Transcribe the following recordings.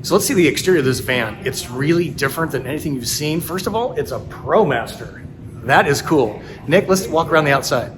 So let's see the exterior of this van. It's really different than anything you've seen. First of all, it's a ProMaster. That is cool. Nick, let's walk around the outside.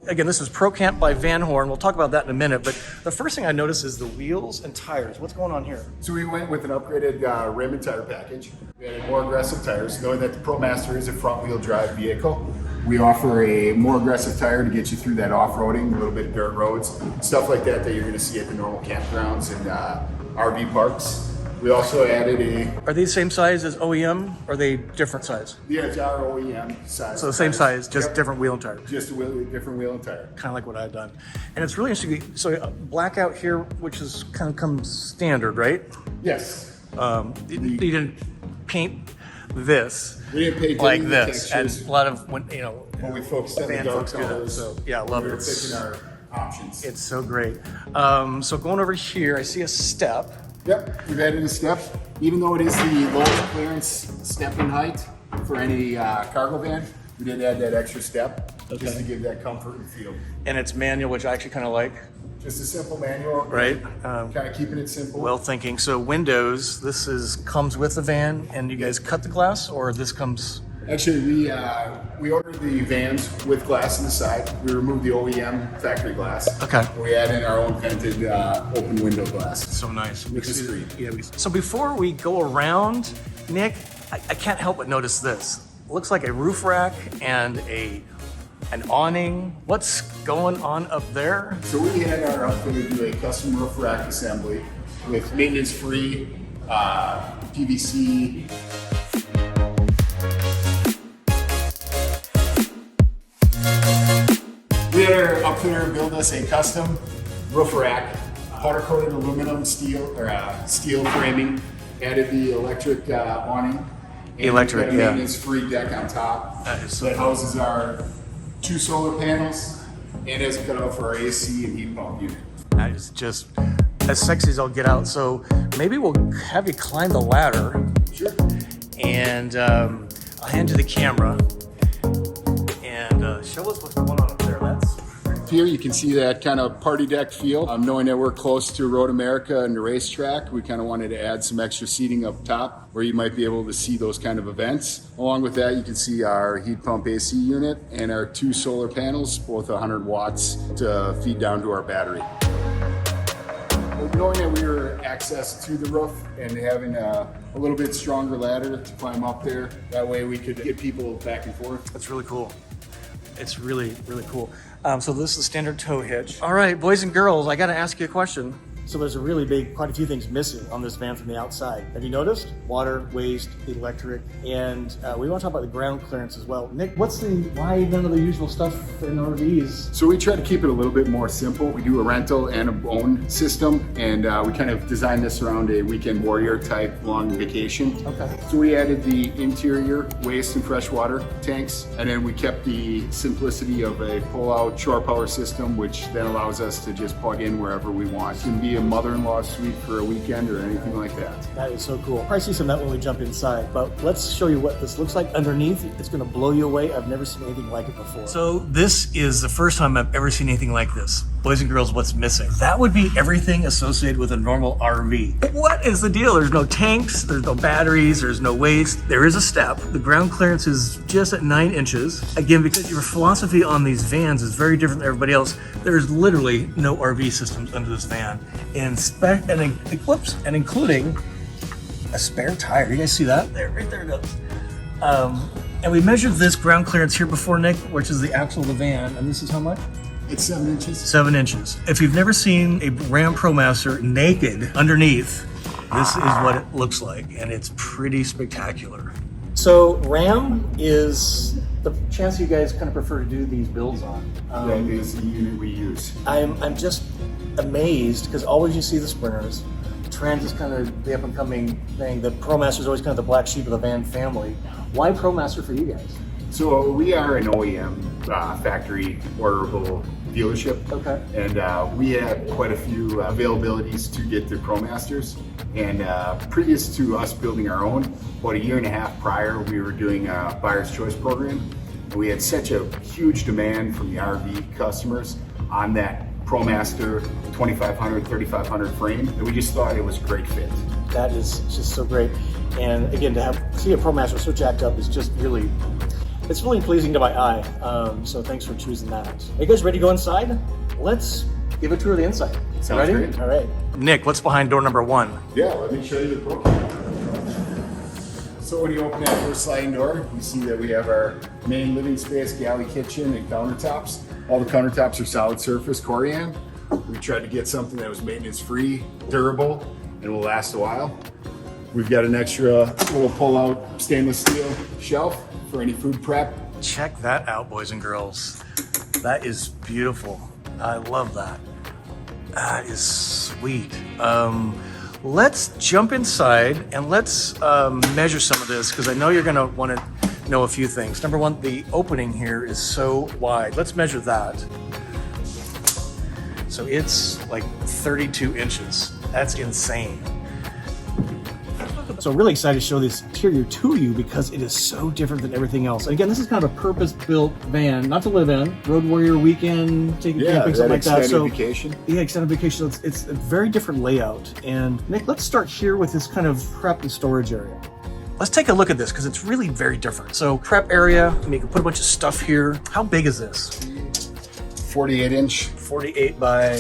Again, this is ProCamp by Van Horn. We'll talk about that in a minute, but the first thing I noticed is the wheels and tires. What's going on here? So we went with an upgraded rim and tire package. We added more aggressive tires. Knowing that the ProMaster is a front-wheel drive vehicle, we offer a more aggressive tire to get you through that off-roading, a little bit dirt roads, stuff like that that you're going to see at the normal campgrounds and RV parks. We also added Are they the same size as OEM? Or are they different size? Yeah, it's our OEM size. So the same size, just different wheel and tire. Just a different wheel and tire. Kind of like what I've done. And it's really interesting. So blackout here, which is kind of comes standard, right? Yes. You didn't paint this We didn't paint like any this. And textures. a lot of, When we focused on the van dark folks do that. colors, So yeah, I love we it. were picking our options. It's so great. So going over here, I see a step. Yep, we've added a step. Even though it is the lowest clearance step in height for any cargo van, we did add that extra step just to give that comfort and feel. And it's manual, which I actually kind of like. Just a simple manual, Right. Kind of keeping it simple. Well thinking. So windows, comes with the van, and you guys cut the glass, or this comes? Actually, we ordered the vans with glass on the side. We removed the OEM factory glass. Okay. We add in our own vented open window glass. So nice. With the screen. Yeah. So before we go around, Nick, I can't help but notice this. Looks like a roof rack and an awning. What's going on up there? So we had our outfitter do a custom roof rack assembly with maintenance-free PVC. We had our outfitter build us a custom roof rack, powder-coated aluminum steel framing, added the electric awning, and Electric, got a yeah. maintenance-free deck on top That is so that houses our 2 solar panels and has a cutout for our AC and heat pump unit. That is just as sexy as I'll get out. So maybe we'll have you climb the ladder, Sure. and I'll hand you the camera and show us what's going on up there. Here you can see that kind of party deck feel. Knowing that we're close to Road America and the racetrack, we kind of wanted to add some extra seating up top where you might be able to see those kind of events. Along with that, you can see our heat pump AC unit and our 2 solar panels, both 100 watts to feed down to our battery. Knowing that we were access to the roof and having a little bit stronger ladder to climb up there, that way we could get people back and forth. That's really cool. It's really, really cool. So this is the standard tow hitch. All right, boys and girls, I got to ask you a question. So there's quite a few things missing on this van from the outside. Have you noticed? Water, waste, electric, and we want to talk about the ground clearance as well. Nick, why none of the usual stuff in RVs? So we try to keep it a little bit more simple. We do a rental and a own system, and we kind of designed this around a weekend warrior type long vacation. Okay. So we added the interior waste and freshwater tanks, and then we kept the simplicity of a pull-out shore power system, which then allows us to just plug in wherever we want. It can be a mother-in-law suite for a weekend or anything like that. That is so cool. I'll probably see some of that when we jump inside, but let's show you what this looks like underneath. It's going to blow you away. I've never seen anything like it before. So this is the first time I've ever seen anything like this. Boys and girls, what's missing? That would be everything associated with a normal RV. But what is the deal? There's no tanks, there's no batteries, there's no waste. There is a step. The ground clearance is just at 9 inches. Again, because your philosophy on these vans is very different than everybody else, there's literally no RV systems under this van. And including a spare tire. You guys see that? Right there it goes. And we measured this ground clearance here before, Nick, which is the axle of the van, and this is how much? It's 7 inches. 7 inches. If you've never seen a Ram ProMaster naked underneath, this is what it looks like, and it's pretty spectacular. So Ram is the chassis you guys kind of prefer to do these builds on. That is the unit we use. I'm just amazed because always you see the Sprinters. Trans is kind of the up-and-coming thing. The ProMaster is always kind of the black sheep of the van family. Why ProMaster for you guys? So we are an OEM factory orderable dealership. Okay. And we had quite a few availabilities to get through ProMasters. And previous to us building our own, about a year and a half prior, we were doing a buyer's choice program. And we had such a huge demand from the RV customers on that ProMaster 2500, 3500 frame, and we just thought it was a great fit. That is just so great. And again, to see a ProMaster so jacked up is just really, it's really pleasing to my eye. So thanks for choosing that. Are you guys ready to go inside? Let's give a tour of the inside. Sounds ready? great. All right. Nick, what's behind door number 1? Yeah, let me show you the ProCamp. So when you open that first sliding door, you see that we have our main living space, galley kitchen, and countertops. All the countertops are solid surface Corian. We tried to get something that was maintenance free, durable, and will last a while. We've got an extra little pull-out stainless steel shelf for any food prep. Check that out, boys and girls. That is beautiful. I love that. That is sweet. Let's jump inside and let's measure some of this, because I know you're gonna want to know a few things. Number one, the opening here is so wide. Let's measure that. So it's like 32 inches. That's insane. So really excited to show this interior to you because it is so different than everything else. And again, this is kind of a purpose-built van, not to live in. Road warrior weekend, taking camping, something like that. So vacation. Yeah, extended vacation. It's a very different layout. And Nick, let's start here with this kind of prep and storage area. Let's take a look at this because it's really very different. So prep area, I mean, you can put a bunch of stuff here. How big is this? 48-inch. 48 by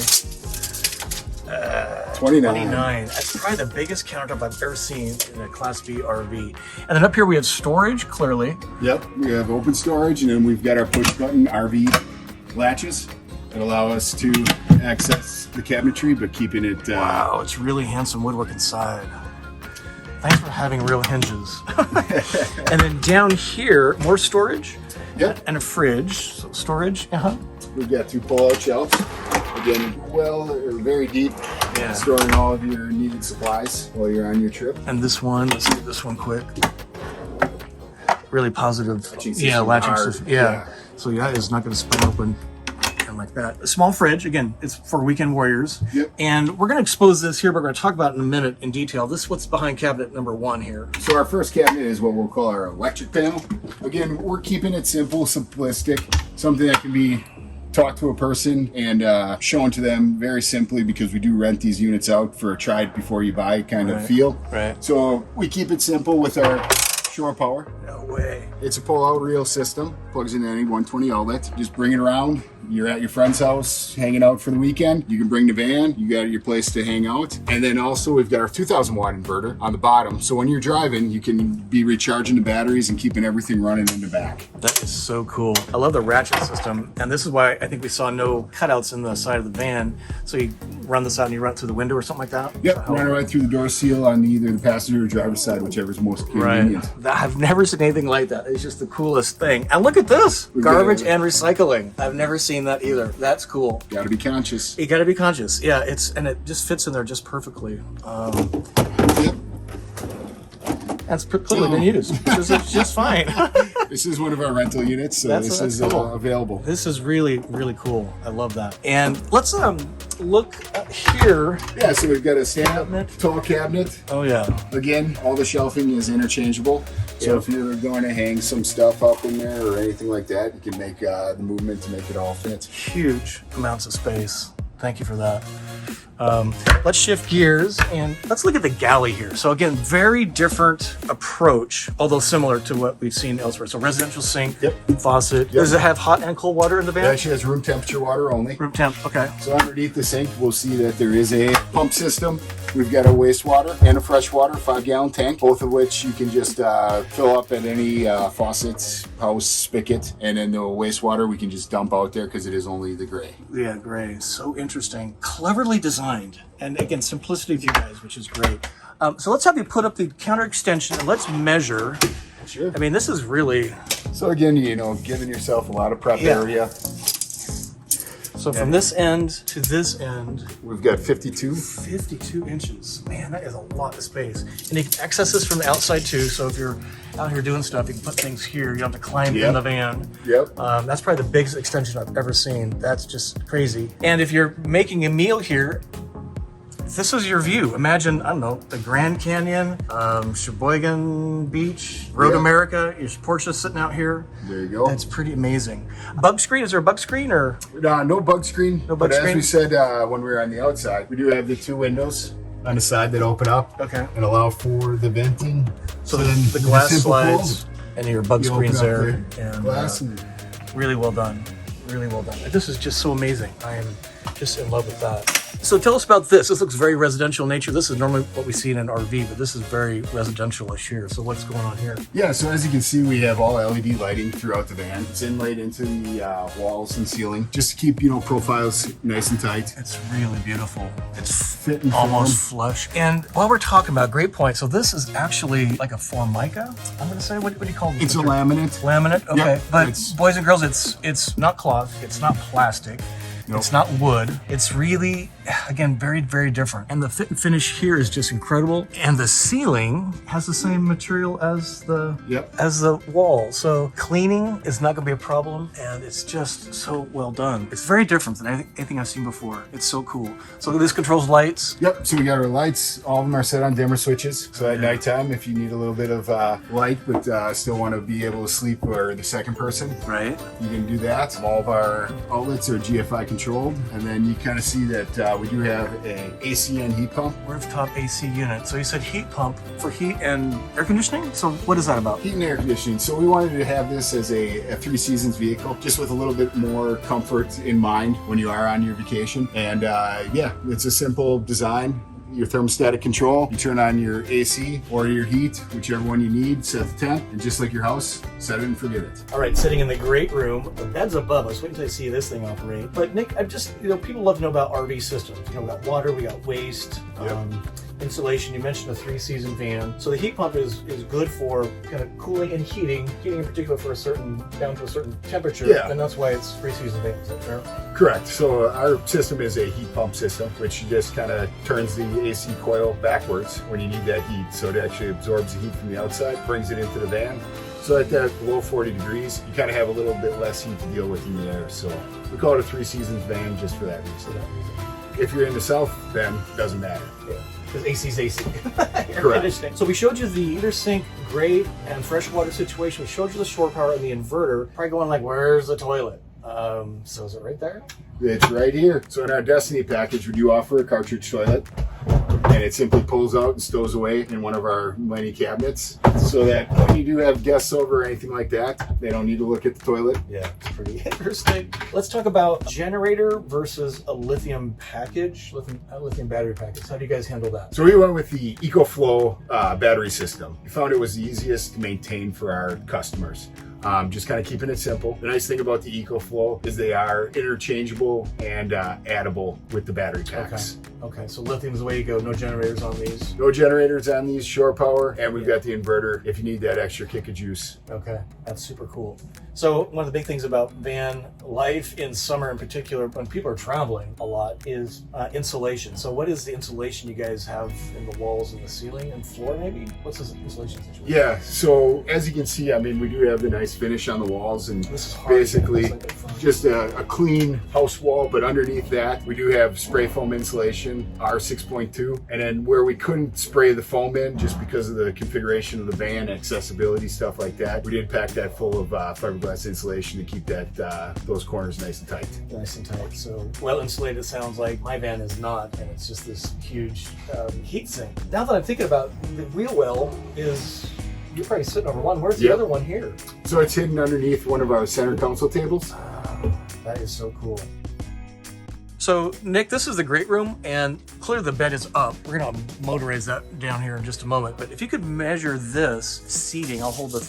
29. That's probably the biggest countertop I've ever seen in a Class B RV. And then up here we have storage, clearly. Yep, we have open storage, and then we've got our push button RV latches that allow us to access the cabinetry, but keeping it. Wow, it's really handsome woodwork inside. Thanks for having real hinges. And then down here, more storage. Yep. And a fridge. So storage. We've got 2 pull-out shelves. Again, very deep, storing all of your needed supplies while you're on your trip. And this one, let's do this one quick. Really positive. Latching system. Yeah. So yeah, it's not going to spin open and like that. A small fridge, again, it's for weekend warriors. Yep. And we're going to expose this here, but we're going to talk about it in a minute in detail. This is what's behind cabinet number 1 here. So our first cabinet is what we'll call our electric panel. Again, we're keeping it simple, simplistic, something that can be taught to a person and shown to them very simply, because we do rent these units out for a try it before you buy kind of feel. Right. So we keep it simple with our shore power. No way. It's a pull-out reel system, plugs into any 120 outlet. Just bring it around. You're at your friend's house hanging out for the weekend. You can bring the van. You got your place to hang out. And then also we've got our 2,000 watt inverter on the bottom. So when you're driving, you can be recharging the batteries and keeping everything running in the back. That is so cool. I love the ratchet system. And this is why I think we saw no cutouts in the side of the van. So you run this out and you run it through the window or something like that? Yep, run it right through the door seal on either the passenger or driver's side, whichever's most convenient. Right. I've never seen anything like that. It's just the coolest thing. And look at this, garbage and recycling. I've never seen that either. That's cool. Got to be conscious. You got to be conscious. Yeah, and it just fits in there just perfectly. Yep. That's clearly been used, which is just fine. This is one of our rental units, so this is cool. available. This is really, really cool. I love that. And let's look here. Yeah, so we've got a stand-up tall cabinet. Oh yeah. Again, all the shelving is interchangeable. So if you're going to hang some stuff up in there or anything like that, you can make the movement to make it all fit. Huge amounts of space. Thank you for that. Let's shift gears and let's look at the galley here. So again, very different approach, although similar to what we've seen elsewhere. So residential sink, faucet. Does it have hot and cold water in the van? It actually has room temperature water only. Room temp, okay. So underneath the sink, we'll see that there is a pump system. We've got a wastewater and a freshwater 5-gallon tank, both of which you can just fill up at any faucet, house, spigot, and then the wastewater we can just dump out there because it is only the gray. Yeah, gray. So interesting. Cleverly designed. And again, simplicity to you guys, which is great. So let's have you put up the counter extension and let's measure. Sure. I mean, this is really... So again, you know, giving yourself a lot of prep area. So from this end to this end, we've got 52. 52 inches. Man, that is a lot of space. And you can access this from the outside too. So if you're out here doing stuff, you can put things here. You don't have to climb in the van. Yep. That's probably the biggest extension I've ever seen. That's just crazy. And if you're making a meal here, this is your view. Imagine, I don't know, the Grand Canyon, Sheboygan Beach, Road America. Your porch is sitting out here. There you go. That's pretty amazing. Bug screen? Is there a bug screen or? No bug screen. No bug but screen. As we said when we were on the outside, we do have the 2 windows on the side that open up. Okay. And allow for the venting. So then the glass simple slides and your bug You screen's open up there. the And glass and really well done. Really well done. This is just so amazing. I am just in love with that. So tell us about this. This looks very residential in nature. This is normally what we see in an RV, but this is very residential-ish here. So what's going on here? Yeah, so as you can see, we have all LED lighting throughout the van. It's inlaid into the walls and ceiling, just to keep, profiles nice and tight. It's really beautiful. It's Fit and almost form. flush. And while we're talking about, great point. So this is actually like a Formica, I'm going to say. What do you call it? It's a laminate. Laminate? Okay. Yep, But boys and girls, it's not cloth. It's not plastic. Nope. It's not wood. It's really, again, very, very different. And the fit and finish here is just incredible. And the ceiling has the same material as the wall. So cleaning is not going to be a problem. And it's just so well done. It's very different than anything I've seen before. It's so cool. So this controls lights. Yep, so we got our lights. All of them are set on dimmer switches. So at nighttime, if you need a little bit of light, but still want to be able to sleep or the second person, Right. you can do that. All of our outlets are GFI controlled. And then you kind of see that we do have an AC and heat pump. Rooftop AC unit. So you said heat pump for heat and air conditioning? So what is that about? Heat and air conditioning. So we wanted to have this as a 3 seasons vehicle, just with a little bit more comfort in mind when you are on your vacation. And it's a simple design. Your thermostatic control, you turn on your AC or your heat, whichever one you need, set the temp, and just like your house, set it and forget it. All right, sitting in the great room. The bed's above us. Wait until you see this thing operate. But Nick, I'm just, people love to know about RV systems. We got water, we got waste, insulation. You mentioned a 3-season van. So the heat pump is good for kind of cooling and heating in particular for down to a certain temperature. Yeah. And that's why it's 3-season van. Is that fair? Correct. So our system is a heat pump system, which just kind of turns the AC coil backwards when you need that heat. So it actually absorbs the heat from the outside, brings it into the van. So at that below 40 degrees, you kind of have a little bit less heat to deal with in the air. So we call it a 3 seasons van just for that reason. If you're in the south, then it doesn't matter. Yeah. Because AC's AC. Correct. So we showed you the heater sink, grate, and freshwater situation. We showed you the shore power and the inverter. Probably going like, where's the toilet? So is it right there? It's right here. So in our Destiny package, we do offer a cartridge toilet, and it simply pulls out and stows away in one of our many cabinets, so that when you do have guests over or anything like that, they don't need to look at the toilet. Yeah, it's pretty interesting. Let's talk about generator versus a lithium package, lithium battery package. How do you guys handle that? So we went with the EcoFlow battery system. We found it was the easiest to maintain for our customers. Just kind of keeping it simple. The nice thing about the EcoFlow is they are interchangeable and addable with the battery packs. Okay, so lithium's the way you go. No generators on these. No generators on these, shore power, and we've got the inverter if you need that extra kick of juice. Okay, that's super cool. So one of the big things about van life in summer in particular, when people are traveling a lot, is insulation. So what is the insulation you guys have in the walls and the ceiling and floor maybe? What's this insulation situation? Yeah, so as you can see, I mean, we do have the nice finish on the walls, and This is hard. basically Looks like a- just a clean house wall, but underneath that, we do have spray foam insulation, R6.2, and then where we couldn't spray the foam in just because of the configuration of the van, accessibility, stuff like that, we did pack that full of fiberglass insulation to keep that those corners nice and tight. Nice and tight. So well insulated it sounds like. My van is not, and it's just this huge heat sink. Now that I'm thinking about it, the wheel well is, you're probably sitting over one. Where's the Yep. other one here? So it's hidden underneath one of our center console tables. That is so cool. So Nick, this is the great room, and clearly the bed is up. We're gonna motorize that down here in just a moment. But if you could measure this seating, I'll hold the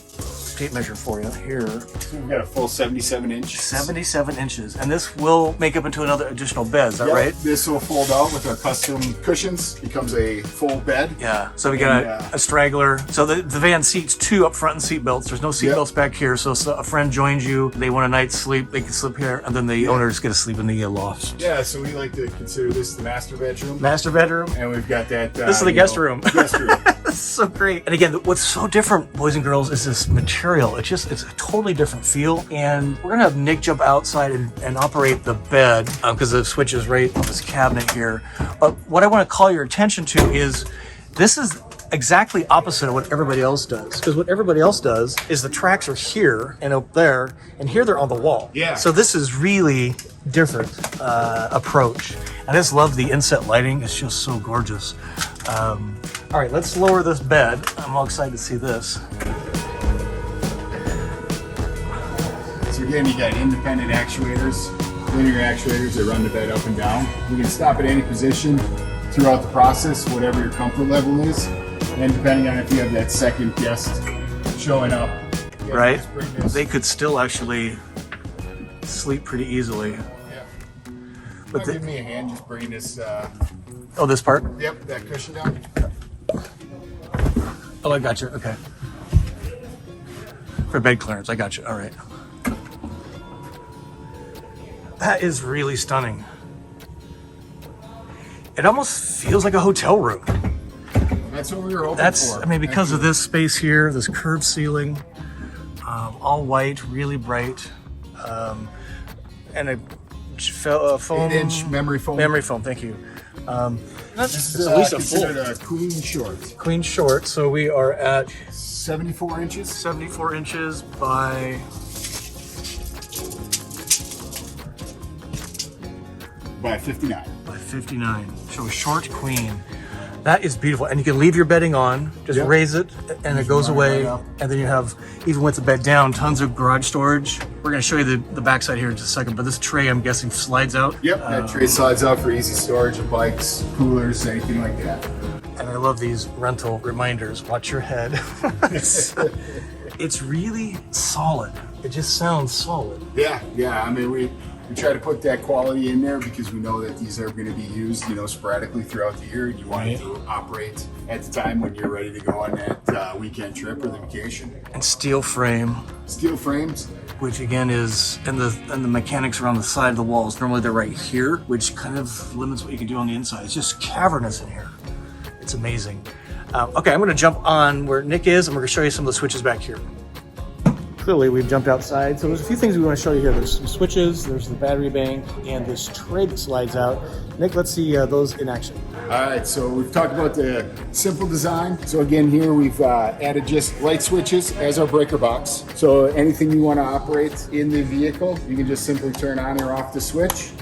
tape measure for you here. So we've got a full 77 inch. 77 inches. And this will make up into another additional bed, is that right? This will fold out with our custom cushions, becomes a full bed. Yeah, so we got a straggler. So the van seats 2 up front and seat belts. There's no seat belts back here, so a friend joins you, they want a night's sleep, they can sleep here, and then the owners get to sleep in the loft. Yeah, so we like to consider this the master bedroom. Master bedroom. And we've got that. This is the guest room. Guest room. This is so great. And again, what's so different, boys and girls, is this material. It's a totally different feel. And we're gonna have Nick jump outside and operate the bed because the switch is right on this cabinet here. But what I want to call your attention to is this is exactly opposite of what everybody else does. Because what everybody else does is the tracks are here and up there, and here they're on the wall. Yeah. So this is really different approach. I just love the inset lighting. It's just so gorgeous. All right, let's lower this bed. I'm all excited to see this. So again, you got independent actuators, linear actuators that run the bed up and down. You can stop at any position throughout the process, whatever your comfort level is. And depending on if you have that second guest showing up. Right? They could still actually sleep pretty easily. Yeah. But Give me a hand just bringing this. Oh, this part? Yep, that cushion down. Oh, I got you. Okay. For bed clearance, I got you. All right. That is really stunning. It almost feels like a hotel room. That's what we were hoping for. I mean, because of this space here, this curved ceiling, all white, really bright, and a foam. 8-inch memory foam. Memory foam, thank you. This is at least a considered full. a queen short. Queen short, so we are at 74 inches. 74 inches by By 59. by 59. So a short queen. That is beautiful. And you can leave your bedding on, just raise it, and it goes away. And then you have, even with the bed down, tons of garage storage. We're going to show you the backside here in just a second, but this tray, I'm guessing, slides out. Yep, that tray slides out for easy storage of bikes, coolers, anything like that. And I love these rental reminders. Watch your head. It's really solid. It just sounds solid. Yeah. I mean, we try to put that quality in there because we know that these are going to be used, sporadically throughout the year. And you want it to operate at the time when you're ready to go on that weekend trip or the vacation. And steel frame. Steel frames. Which again is, and the mechanics are on the side of the walls. Normally they're right here, which kind of limits what you can do on the inside. It's just cavernous in here. It's amazing. Okay, I'm going to jump on where Nick is, and we're going to show you some of the switches back here. Clearly, we've jumped outside, so there's a few things we want to show you here. There's some switches, there's the battery bank, and this tray that slides out. Nick, let's see those in action. All right, so we've talked about the simple design. So again, here we've added just light switches as our breaker box. So anything you want to operate in the vehicle, you can just simply turn on or off the switch,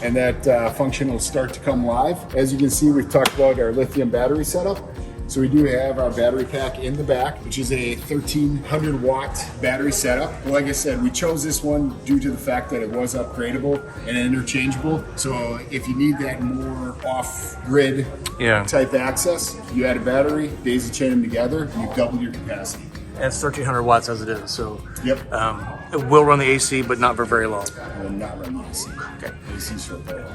and that function will start to come live. As you can see, we've talked about our lithium battery setup. So we do have our battery pack in the back, which is a 1300 watt battery setup. Well, like I said, we chose this one due to the fact that it was upgradable and interchangeable. So if you need that more off-grid type access, you add a battery, daisy chain them together, and you've doubled your capacity. And it's 1300 watts as it is, so Yep. It will run the AC, but not for very long. Will not run the AC. Okay. AC's short there.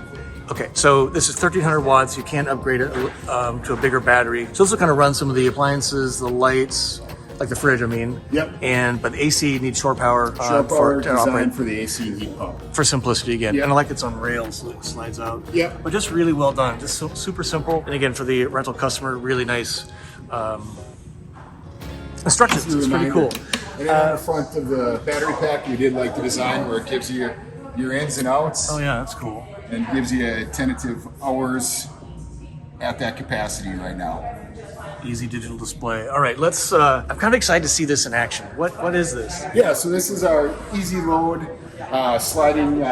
Okay, so this is 1300 watts. You can upgrade it to a bigger battery. So this will kind of run some of the appliances, the lights, like the fridge, I mean. Yep. But the AC needs shore power. Short power to operate. designed for the AC and heat pump. For simplicity again. Yep. And I like it's on rails, so it slides out. Yep. But just really well done. Just super simple. And again, for the rental customer, really nice instructions. It's pretty cool. And then on the front of the battery pack, we did like the design where it gives you your ins and outs. Oh yeah, that's cool. And gives you a tentative hours at that capacity right now. Easy digital display. All right, let's. I'm kind of excited to see this in action. What is this? Yeah, so this is our easy load sliding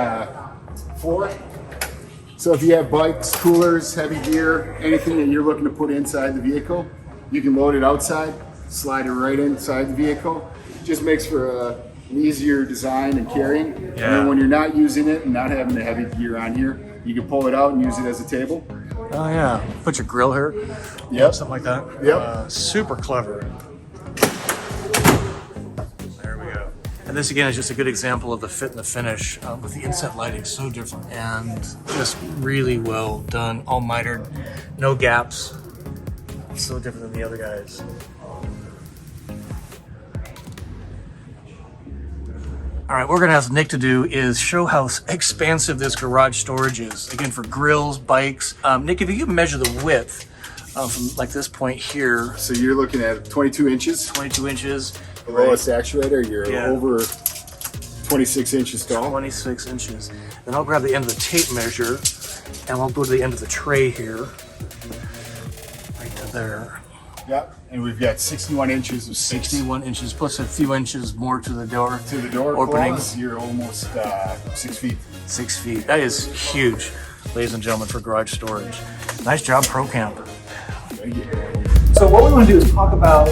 floor. So if you have bikes, coolers, heavy gear, anything that you're looking to put inside the vehicle, you can load it outside, slide it right inside the vehicle. Just makes for an easier design and carrying. Yeah. And then when you're not using it and not having the heavy gear on here, you can pull it out and use it as a table. Oh yeah, put your grill here. Yep. Something like that. Yep. Super clever. And this again is just a good example of the fit and the finish with the inset lighting, so different and just really well done, all mitered, no gaps. It's so different than the other guys. All right, what we're gonna ask Nick to do is show how expansive this garage storage is. Again, for grills, bikes. Nick, if you can measure the width from like this point here. So you're looking at 22 inches. 22 inches. The lowest actuator, you're over 26 inches tall. 26 inches. Then I'll grab the end of the tape measure and we'll go to the end of the tray here. Right to there. Yep, and we've got 61 inches of 61 inches plus a few inches more to the door. To the door openings. You're almost 6 feet. 6 feet. That is huge, ladies and gentlemen, for garage storage. Nice job, ProCamp. Thank you. So what we want to do is talk about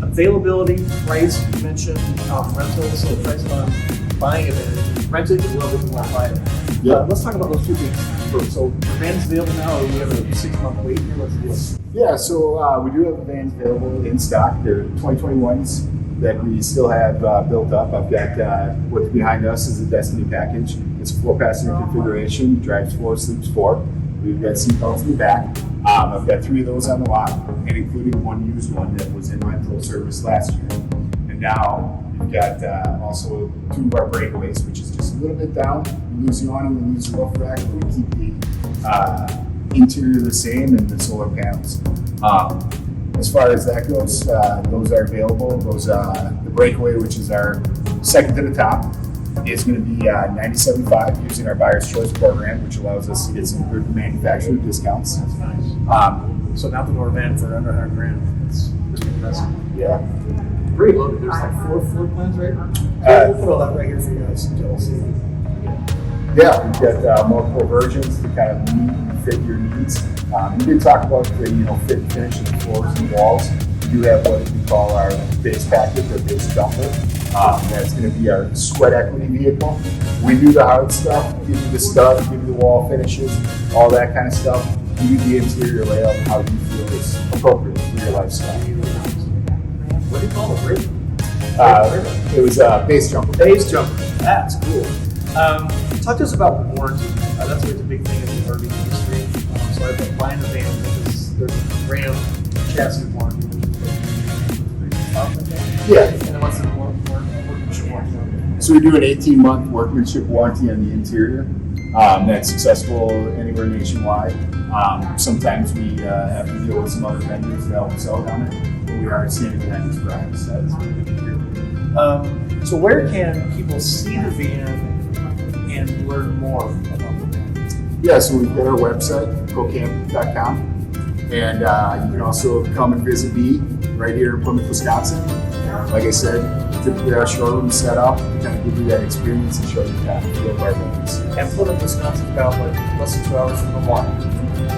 availability, price. You mentioned rentals, so the price on buying it and rent it as well as you want to buy it. Yeah. Let's talk about those two things first. So the van's available now, or we have a 6-month wait here? What's the deal? Yeah, so we do have the vans available in stock. They're 2021s that we still have built up. I've got what's behind us is a Destiny package. It's a 4-passenger configuration, drives 4, sleeps 4. We've got seatbelts in the back. I've got 3 of those on the lot, and including one used one that was in rental service last year. And now we've got also 2 of our breakaways, which is just a little bit down. We lose the awning, we lose the roof rack, but we keep the interior the same and the solar panels. As far as that goes, those are available. The breakaway, which is our second to the top, is going to be $97.5 using our buyer's choice program, which allows us to get some good manufacturer discounts. That's nice. So an out-the-door van for under $100,000. It's pretty impressive. Yeah. Pretty loaded. There's like 4 floor plans, right? We'll put all that right here for you guys to all see. Yeah, we've got multiple versions to kind of meet and fit your needs. We did talk about the fit and finish of the floors and walls. We do have what we call our base package or base jumper. That's going to be our sweat equity vehicle. We do the hard stuff, give you the stuff, give you the wall finishes, all that kind of stuff. Give you the interior layout and how you feel is appropriate for your lifestyle. What do you call it? It was base jumper. Base jumper. That's cool. Talk to us about warranty. That's always a big thing in the RV industry. So I've been buying a van because there's a Ram chassis warranty. Yeah. And then what's the workmanship warranty on it? So we do an 18-month workmanship warranty on the interior. That's accessible anywhere nationwide. Sometimes we have to deal with some other vendors to help us out on it. But we are standing behind this practice. That's really good to hear. So where can people see the van and learn more about the van? Yeah, so we've got our website, ProCamp.com. And you can also come and visit me right here in Plymouth, Wisconsin. Like I said, typically our showroom is set up to kind of give you that experience and show you how to feel our vans. And Plymouth, Wisconsin is about less than 2 hours from Milwaukee.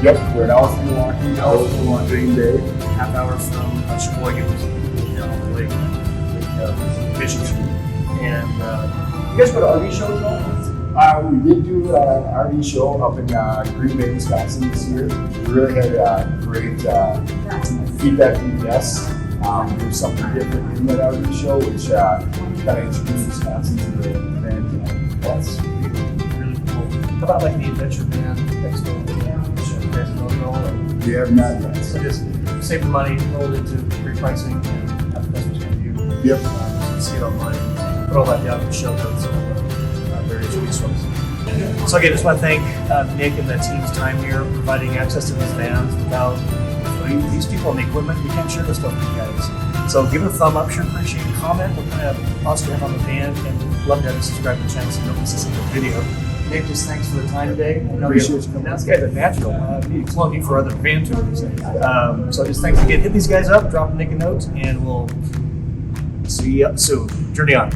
Yep, we're an hour from Milwaukee, an hour from Green Bay. Half hour from Sheboygan, Lake Michigan. And you guys go to RV shows at all? We did do an RV show up in Green Bay, Wisconsin this year. We really had great feedback from the guests. There was something different in that RV show, which kind of introduced Wisconsin to the van. That's really cool. How about like the Adventure Van Expo? You guys don't know? We have not yet. So just save the money, roll it into repricing, and have the customers come to you. Yep. So you can see it online. Put all that down in the show notes and various resources. So again, just want to thank Nick and the team's time here, providing access to these vans. Without these people and the equipment, we can't share this stuff with you guys. So give it a thumb up, sure appreciate it, comment, what kind of thoughts you have on the van, and love to have you subscribe to the channel so you don't miss a single video. Nick, just thanks for the time today. Appreciate you. Now this guy's a natural. We clone you for other van tours. So just thanks again. Hit these guys up, drop Nick a note, and we'll see you soon. Journey on.